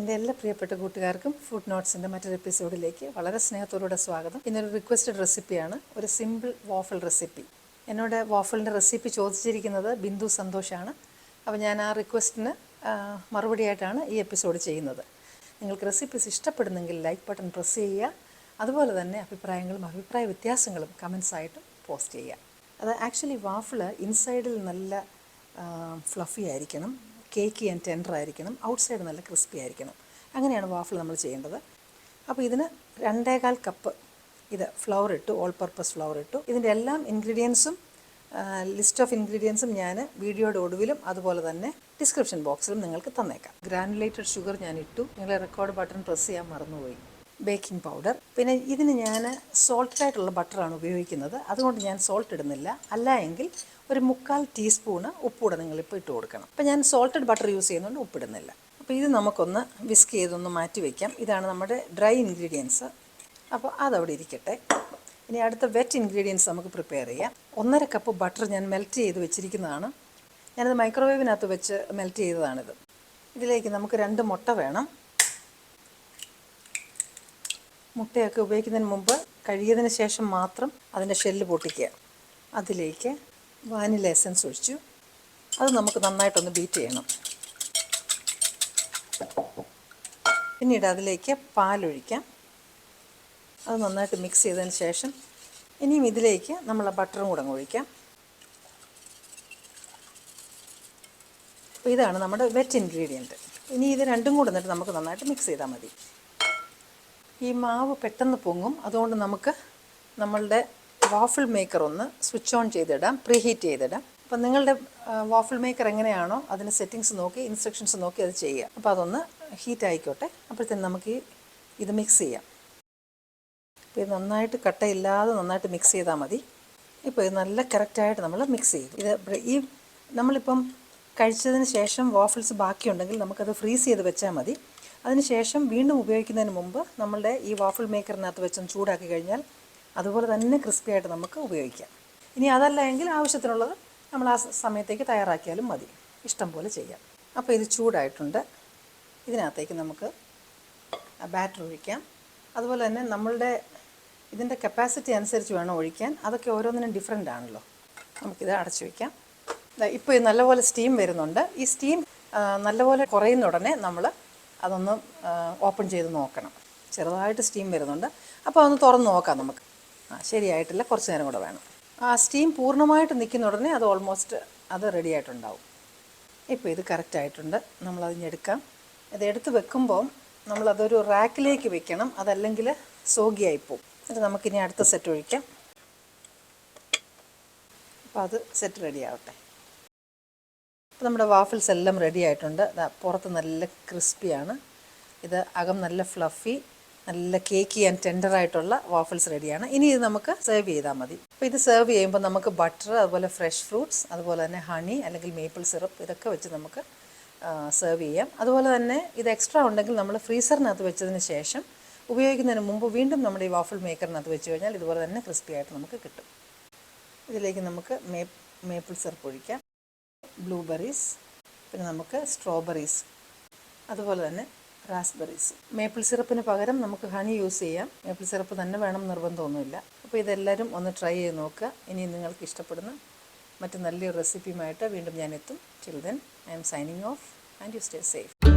എൻ്റെ എല്ലാ പ്രിയപ്പെട്ട കൂട്ടുകാർക്കും ഫുഡ് നോട്ട്സിൻ്റെ മറ്റൊരു എപ്പിസോഡിലേക്ക് വളരെ സ്നേഹത്തോടെ സ്വാഗതം. ഇന്നൊരു റിക്വസ്റ്റഡ് റെസിപ്പിയാണ്, ഒരു സിമ്പിൾ വാഫിൾ റെസിപ്പി. എന്നോട് വാഫിളിൻ്റെ റെസിപ്പി ചോദിച്ചിരിക്കുന്നത് ബിന്ദു സന്തോഷാണ്. അപ്പോൾ ഞാൻ ആ റിക്വസ്റ്റിന് മറുപടിയായിട്ടാണ് ഈ എപ്പിസോഡ് ചെയ്യുന്നത്. നിങ്ങൾക്ക് റെസിപ്പീസ് ഇഷ്ടപ്പെടുന്നെങ്കിൽ ലൈക്ക് ബട്ടൺ പ്രസ് ചെയ്യുക. അതുപോലെ തന്നെ അഭിപ്രായങ്ങളും അഭിപ്രായ വ്യത്യാസങ്ങളും കമൻസായിട്ടും പോസ്റ്റ് ചെയ്യുക. അത് ആക്ച്വലി വാഫിൾ ഇൻസൈഡിൽ നല്ല ഫ്ലഫി ആയിരിക്കണം, കേക്കി ആൻഡ് ടെൻഡർ ആയിരിക്കണം, ഔട്ട്സൈഡ് നല്ല ക്രിസ്പി ആയിരിക്കണം. അങ്ങനെയാണ് വാഫിൾ നമ്മൾ ചെയ്യേണ്ടത്. അപ്പോൾ ഇതിന് 2.25 കപ്പ് ഇത് ഫ്ലവർ ഇട്ടു, ഓൾ പർപ്പസ് ഫ്ലവർ ഇട്ടു. ഇതിൻ്റെ എല്ലാം ഇൻഗ്രീഡിയൻസും ലിസ്റ്റ് ഓഫ് ഇൻഗ്രീഡിയൻസും ഞാൻ വീഡിയോയുടെ ഒടുവിലും അതുപോലെ തന്നെ ഡിസ്ക്രിപ്ഷൻ ബോക്സിലും നിങ്ങൾക്ക് തന്നേക്കാം. ഗ്രാനുലേറ്റഡ് ഷുഗർ ഞാൻ ഇട്ടു, നിങ്ങൾ റെക്കോർഡ് ബട്ടൺ പ്രസ് ചെയ്യാൻ മറന്നുപോയി. ബേക്കിംഗ് പൗഡർ, പിന്നെ ഇതിന് ഞാൻ സോൾട്ടഡ് ആയിട്ടുള്ള ബട്ടറാണ് ഉപയോഗിക്കുന്നത്, അതുകൊണ്ട് ഞാൻ സോൾട്ട് ഇടുന്നില്ല. അല്ല എങ്കിൽ ഒരു 3/4 ടീസ്പൂണ് ഉപ്പൂടെ നിങ്ങളിപ്പോൾ ഇട്ട് കൊടുക്കണം. അപ്പോൾ ഞാൻ സോൾട്ടഡ് ബട്ടർ യൂസ് ചെയ്യുന്നതുകൊണ്ട് ഉപ്പിടുന്നില്ല. അപ്പോൾ ഇത് നമുക്കൊന്ന് വിസ്ക് ചെയ്തൊന്ന് മാറ്റി വയ്ക്കാം. ഇതാണ് നമ്മുടെ ഡ്രൈ ഇൻഗ്രീഡിയൻസ്. അപ്പോൾ അതവിടെ ഇരിക്കട്ടെ. ഇനി അടുത്ത വെറ്റ് ഇൻഗ്രീഡിയൻസ് നമുക്ക് പ്രിപ്പയർ ചെയ്യാം. 1.5 കപ്പ് ബട്ടർ ഞാൻ മെൽറ്റ് ചെയ്ത് വെച്ചിരിക്കുന്നതാണ്. ഞാനത് മൈക്രോവേവിനകത്ത് വെച്ച് മെൽറ്റ് ചെയ്തതാണിത്. ഇതിലേക്ക് നമുക്ക് 2 മുട്ട വേണം. മുട്ടയൊക്കെ ഉപയോഗിക്കുന്നതിന് മുമ്പ് കഴുകിയതിന് ശേഷം മാത്രം അതിൻ്റെ ഷെല്ല് പൊട്ടിക്കുക. അതിലേക്ക് വാനില എസൻസ് ഒഴിച്ചു. അത് നമുക്ക് നന്നായിട്ടൊന്ന് ബീറ്റ് ചെയ്യണം. പിന്നീട് അതിലേക്ക് പാലൊഴിക്കാം. അത് നന്നായിട്ട് മിക്സ് ചെയ്തതിന് ശേഷം ഇനിയും ഇതിലേക്ക് നമ്മൾ ബട്ടറും കൂടെ ഒഴിക്കാം. അപ്പോൾ ഇതാണ് നമ്മുടെ വെറ്റ് ഇൻഗ്രീഡിയൻറ്റ്. ഇനി ഇത് രണ്ടും കൂടെ എന്നിട്ട് നമുക്ക് നന്നായിട്ട് മിക്സ് ചെയ്താൽ മതി. ഈ മാവ് പെട്ടെന്ന് പൊങ്ങും, അതുകൊണ്ട് നമുക്ക് നമ്മളുടെ വാഫിൾ മേക്കർ ഒന്ന് സ്വിച്ച് ഓൺ ചെയ്തിടാം, പ്രീഹീറ്റ് ചെയ്തിടാം. അപ്പം നിങ്ങളുടെ വാഫിൾ മേക്കർ എങ്ങനെയാണോ അതിന് സെറ്റിങ്സ് നോക്കി ഇൻസ്ട്രക്ഷൻസ് നോക്കി അത് ചെയ്യുക. അപ്പോൾ അതൊന്ന് ഹീറ്റ് ആയിക്കോട്ടെ. അപ്പോഴത്തേന് നമുക്ക് ഇത് മിക്സ് ചെയ്യാം. അപ്പോൾ ഇത് നന്നായിട്ട് കട്ടയില്ലാതെ നന്നായിട്ട് മിക്സ് ചെയ്താൽ മതി. ഇപ്പോൾ ഇത് നല്ല കറക്റ്റായിട്ട് നമ്മൾ മിക്സ് ചെയ്യും. ഈ നമ്മളിപ്പം കഴിച്ചതിന് ശേഷം വാഫിൾസ് ബാക്കിയുണ്ടെങ്കിൽ നമുക്കത് ഫ്രീസ് ചെയ്ത് വെച്ചാൽ മതി. അതിനുശേഷം വീണ്ടും ഉപയോഗിക്കുന്നതിന് മുമ്പ് നമ്മളുടെ ഈ വാഫിൾ മേക്കറിനകത്ത് വെച്ചൊന്ന് ചൂടാക്കി കഴിഞ്ഞാൽ അതുപോലെ തന്നെ ക്രിസ്പി ആയിട്ട് നമുക്ക് ഉപയോഗിക്കാം. ഇനി അതല്ല എങ്കിൽ ആവശ്യത്തിനുള്ളത് നമ്മൾ ആ സമയത്തേക്ക് തയ്യാറാക്കിയാലും മതി, ഇഷ്ടം പോലെ ചെയ്യാം. അപ്പോൾ ഇത് ചൂടായിട്ടുണ്ട്. ഇതിനകത്തേക്ക് നമുക്ക് ബാറ്റർ ഒഴിക്കാം. അതുപോലെ തന്നെ നമ്മളുടെ ഇതിൻ്റെ കപ്പാസിറ്റി അനുസരിച്ച് വേണം ഒഴിക്കാൻ. അതൊക്കെ ഓരോന്നിനും ഡിഫറെൻ്റ് ആണല്ലോ. നമുക്കിത് അടച്ചു വയ്ക്കാം. ഇപ്പോൾ ഇത് നല്ലപോലെ സ്റ്റീം വരുന്നുണ്ട്. ഈ സ്റ്റീം നല്ലപോലെ കുറയുന്ന ഉടനെ നമ്മൾ അതൊന്ന് ഓപ്പൺ ചെയ്ത് നോക്കണം. ചെറുതായിട്ട് സ്റ്റീം വരുന്നുണ്ട്. അപ്പോൾ അതൊന്ന് തുറന്ന് നോക്കാം നമുക്ക്. ശരിയായിട്ടില്ല, കുറച്ച് നേരം കൂടെ വേണം. ആ സ്റ്റീം പൂർണ്ണമായിട്ട് നിൽക്കുന്ന ഉടനെ അത് ഓൾമോസ്റ്റ് അത് റെഡി ആയിട്ടുണ്ടാവും. ഇപ്പോൾ ഇത് കറക്റ്റായിട്ടുണ്ട്. നമ്മളതിഞ്ഞെടുക്കാം. ഇത് എടുത്ത് വെക്കുമ്പോൾ നമ്മളതൊരു റാക്കിലേക്ക് വെക്കണം, അതല്ലെങ്കിൽ സോഗിയായിപ്പോവും. എന്നിട്ട് നമുക്കിനി അടുത്ത സെറ്റ് ഒഴിക്കാം. അപ്പോൾ അത് സെറ്റ് റെഡി ആവട്ടെ. അപ്പോൾ നമ്മുടെ വാഫിൾസ് എല്ലാം റെഡി ആയിട്ടുണ്ട്. പുറത്ത് നല്ല ക്രിസ്പിയാണ്, ഇത് അകം നല്ല ഫ്ലഫി, നല്ല കേക്കി ആൻഡ് ടെൻഡറായിട്ടുള്ള വാഫിൾസ് റെഡിയാണ്. ഇനി ഇത് നമുക്ക് സെർവ് ചെയ്താൽ മതി. അപ്പോൾ ഇത് സെർവ് ചെയ്യുമ്പോൾ നമുക്ക് ബട്ടർ, അതുപോലെ ഫ്രഷ് ഫ്രൂട്ട്സ്, അതുപോലെ തന്നെ ഹണി അല്ലെങ്കിൽ മേപ്പിൾ സിറപ്പ്, ഇതൊക്കെ വെച്ച് നമുക്ക് സെർവ് ചെയ്യാം. അതുപോലെ തന്നെ ഇത് എക്സ്ട്രാ ഉണ്ടെങ്കിൽ നമ്മൾ ഫ്രീസറിനകത്ത് വെച്ചതിന് ശേഷം ഉപയോഗിക്കുന്നതിന് മുമ്പ് വീണ്ടും നമ്മുടെ ഈ വാഫിൾ മേക്കറിനകത്ത് വെച്ച് കഴിഞ്ഞാൽ ഇതുപോലെ തന്നെ ക്രിസ്പി ആയിട്ട് നമുക്ക് കിട്ടും. ഇതിലേക്ക് നമുക്ക് മേപ്പിൾ സിറപ്പ് ഒഴിക്കാം, ബ്ലൂബെറീസ്, പിന്നെ നമുക്ക് സ്ട്രോബെറീസ്, അതുപോലെ തന്നെ റാസ്ബെറീസ്. മേപ്പിൾ സിറപ്പിന് പകരം നമുക്ക് ഹണി യൂസ് ചെയ്യാം. മേപ്പിൾ സിറപ്പ് തന്നെ വേണം നിർബന്ധമൊന്നുമില്ല. അപ്പോൾ ഇതെല്ലാവരും ഒന്ന് ട്രൈ ചെയ്ത് നോക്കുക. ഇനി നിങ്ങൾക്ക് ഇഷ്ടപ്പെടുന്ന മറ്റ് നല്ലൊരു റെസിപ്പിയുമായിട്ട് വീണ്ടും ഞാൻ എത്തും. Till then I M signing off and you stay safe.